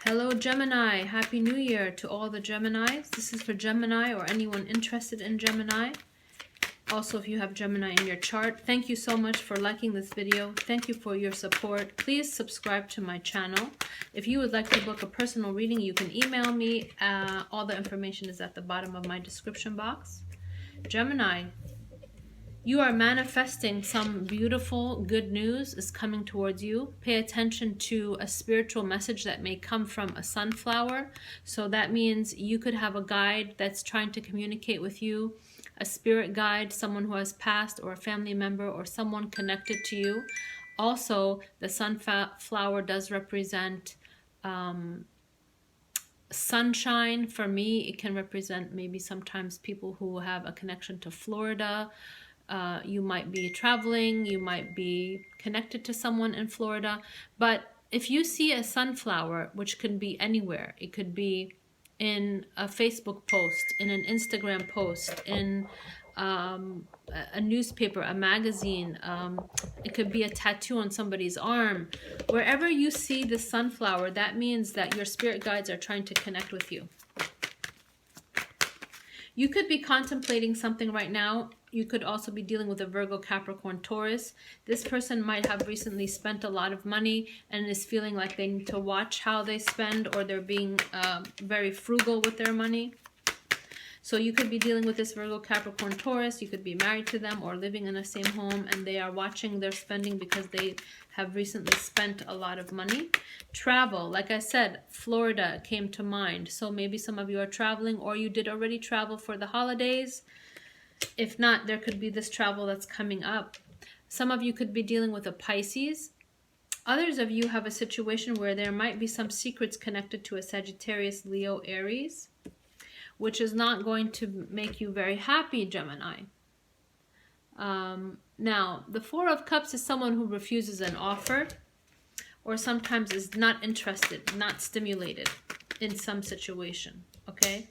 Hello Gemini, Happy New Year to all the Geminis. This is for Gemini or anyone interested in Gemini. Also, if you have Gemini in your chart, thank you so much for liking this video. Thank you for your support. Please subscribe to my channel. If you would like to book a personal reading, you can email me. All the information is at the bottom of my description box. Gemini, you are manifesting some beautiful good news is coming towards you. Pay attention to a spiritual message that may come from a sunflower. So that means you could have a guide that's trying to communicate with you, a spirit guide, someone who has passed, or a family member, or someone connected to you. Also, the sunflower does represent sunshine. For me, it can represent maybe sometimes people who have a connection to Florida. You might be traveling, you might be connected to someone in Florida. But if you see a sunflower, which can be anywhere, it could be in a Facebook post, in an Instagram post, in a newspaper, a magazine, it could be a tattoo on somebody's arm. Wherever you see the sunflower, that means that your spirit guides are trying to connect with you. You could be contemplating something right now. You could also be dealing with a Virgo, Capricorn, Taurus. This person might have recently spent a lot of money and is feeling like they need to watch how they spend, or they're being very frugal with their money. So you could be dealing with this Virgo, Capricorn, Taurus. You could be married to them or living in the same home, and they are watching their spending because they have recently spent a lot of money. Travel, like I said, Florida came to mind. So maybe some of you are traveling, or you did already travel for the holidays. If not, there could be this travel that's coming up. Some of you could be dealing with a Pisces. Others of you have a situation where there might be some secrets connected to a Sagittarius, Leo, Aries, which is not going to make you very happy, Gemini. Now, the Four of Cups is someone who refuses an offer, or sometimes is not interested, not stimulated in some situation, okay?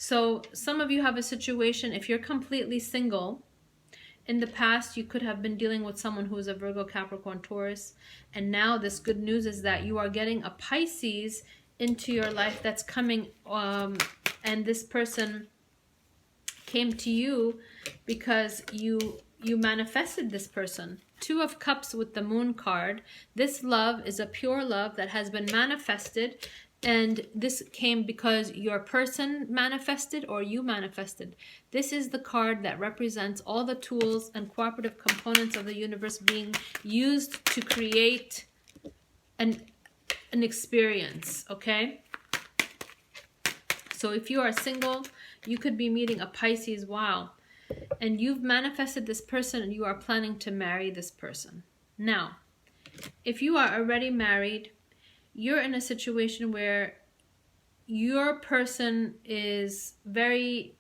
So some of you have a situation, if you're completely single, in the past you could have been dealing with someone who is a Virgo, Capricorn, Taurus, and now this good news is that you are getting a Pisces into your life that's coming, and this person came to you because you manifested this person. Two of Cups with the Moon card. This love is a pure love that has been manifested, and this came because your person manifested or you manifested. This is the card that represents all the tools and cooperative components of the universe being used to create an experience, okay? So if you are single, you could be meeting a Pisces, wow, and you've manifested this person and you are planning to marry this person. Now, if you are already married, you're in a situation where your person is very,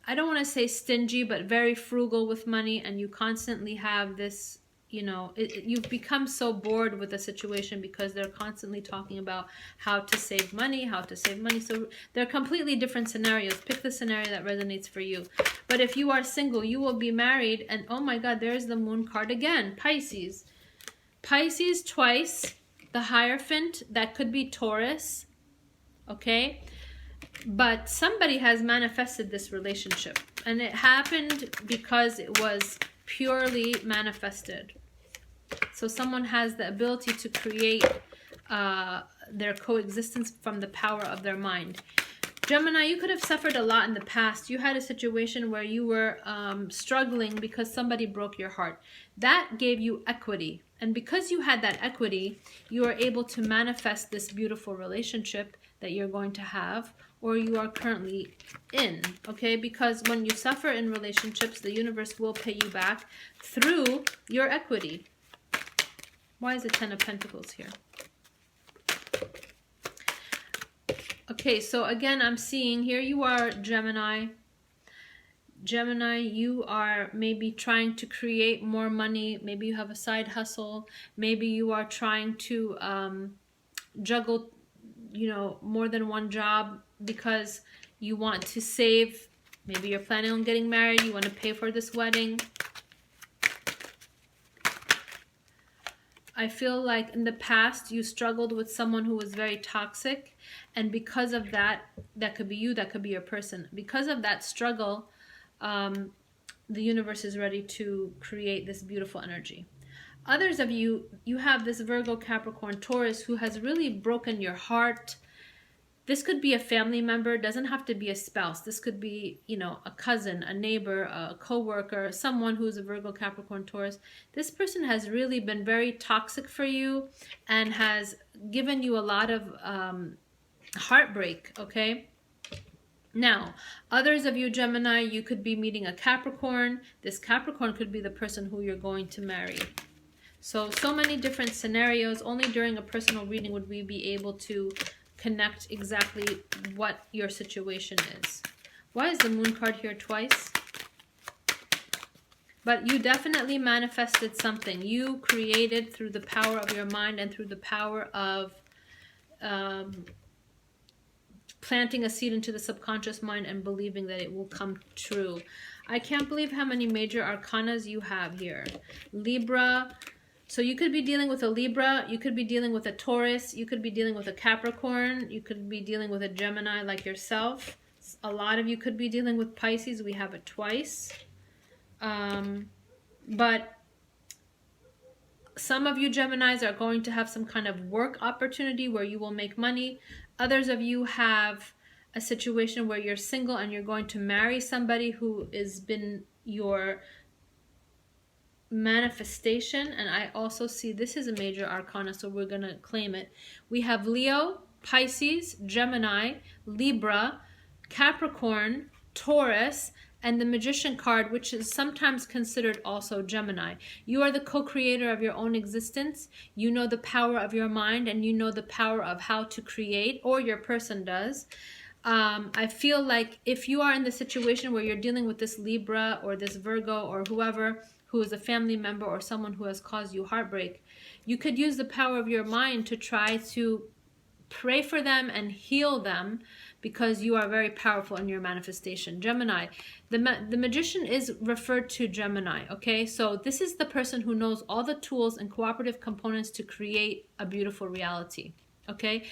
I don't want to say stingy, but very frugal with money, and you constantly have this, you know, you've become so bored with the situation because they're constantly talking about how to save money, how to save money. So they're completely different scenarios. Pick the scenario that resonates for you. But if you are single, you will be married, and oh my God, there's the Moon card again, Pisces. Pisces twice, the Hierophant, that could be Taurus, okay? But somebody has manifested this relationship, and it happened because it was purely manifested. So someone has the ability to create their coexistence from the power of their mind. Gemini, you could have suffered a lot in the past. You had a situation where you were struggling because somebody broke your heart. That gave you equity. And because you had that equity, you are able to manifest this beautiful relationship that you're going to have, or you are currently in, okay? Because when you suffer in relationships, the universe will pay you back through your equity. Why is the Ten of Pentacles here? Okay, so again, I'm seeing here you are, Gemini. Gemini, you are maybe trying to create more money. Maybe you have a side hustle. Maybe you are trying to juggle, you know, more than one job because you want to save. Maybe you're planning on getting married. You want to pay for this wedding. I feel like in the past you struggled with someone who was very toxic, and because of that, that could be you, that could be your person. Because of that struggle, the universe is ready to create this beautiful energy. Others of you, you have this Virgo, Capricorn, Taurus who has really broken your heart. This could be a family member, doesn't have to be a spouse. This could be, you know, a cousin, a neighbor, a co-worker, someone who's a Virgo, Capricorn, Taurus. This person has really been very toxic for you and has given you a lot of heartbreak, okay? Now, others of you, Gemini, you could be meeting a Capricorn. This Capricorn could be the person who you're going to marry. So many different scenarios. Only during a personal reading would we be able to connect exactly what your situation is. Why is the Moon card here twice? But you definitely manifested something. You created through the power of your mind and through the power of planting a seed into the subconscious mind and believing that it will come true. I can't believe how many major arcanas you have here. Libra. So you could be dealing with a Libra, you could be dealing with a Taurus, you could be dealing with a Capricorn, you could be dealing with a Gemini like yourself. A lot of you could be dealing with Pisces. We have it twice. But some of you Geminis are going to have some kind of work opportunity where you will make money. Others of you have a situation where you're single and you're going to marry somebody who has been your manifestation. And I also see this is a major arcana, so we're going to claim it. We have Leo, Pisces, Gemini, Libra, Capricorn, Taurus, and the Magician card, which is sometimes considered also Gemini. You are the co-creator of your own existence. You know the power of your mind, and you know the power of how to create, or your person does. I feel like if you are in the situation where you're dealing with this Libra or this Virgo or whoever who is a family member or someone who has caused you heartbreak, you could use the power of your mind to try to pray for them and heal them, because you are very powerful in your manifestation. Gemini, the Magician is referred to Gemini, okay? So this is the person who knows all the tools and cooperative components to create a beautiful reality, okay?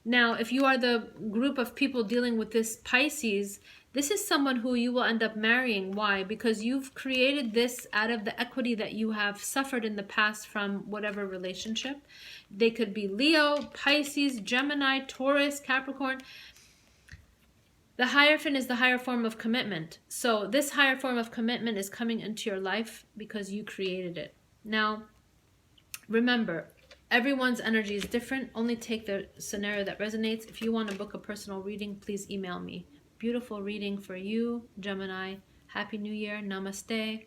Now, if you are the group of people dealing with this Pisces, this is someone who you will end up marrying. Why? Because you've created this out of the equity that you have suffered in the past from whatever relationship. They could be Leo, Pisces, Gemini, Taurus, Capricorn. The Hierophant is the higher form of commitment. So this higher form of commitment is coming into your life because you created it. Now, remember, everyone's energy is different. Only take the scenario that resonates. If you want to book a personal reading, please email me. Beautiful reading for you, Gemini. Happy New Year. Namaste.